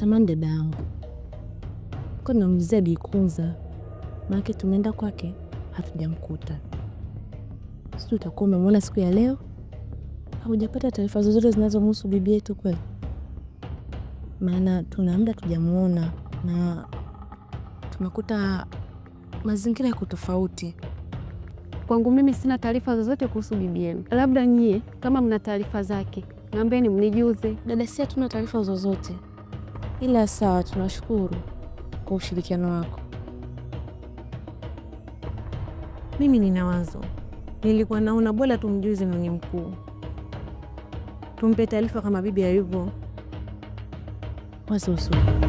samahani dada yangu, kwa naulizia Bikuza, maana tumeenda kwake hatujamkuta. Sisi utakuwa umemwona siku ya leo? Hujapata taarifa zozote zinazomhusu bibi yetu kweli? Maana tuna muda tujamuona na tumekuta mazingira yako tofauti. Kwangu mimi sina taarifa zozote kuhusu bibi yenu. Labda nyie kama mna taarifa zake, naombeni mnijuze. Dada, si hatuna taarifa zozote. Ila sawa, tunashukuru kwa ushirikiano wako. Mimi nina wazo. Nilikuwa naona bora tumjuze mwenye mkuu. Tumpe taarifa kama bibi hayupo. Wazo zuri.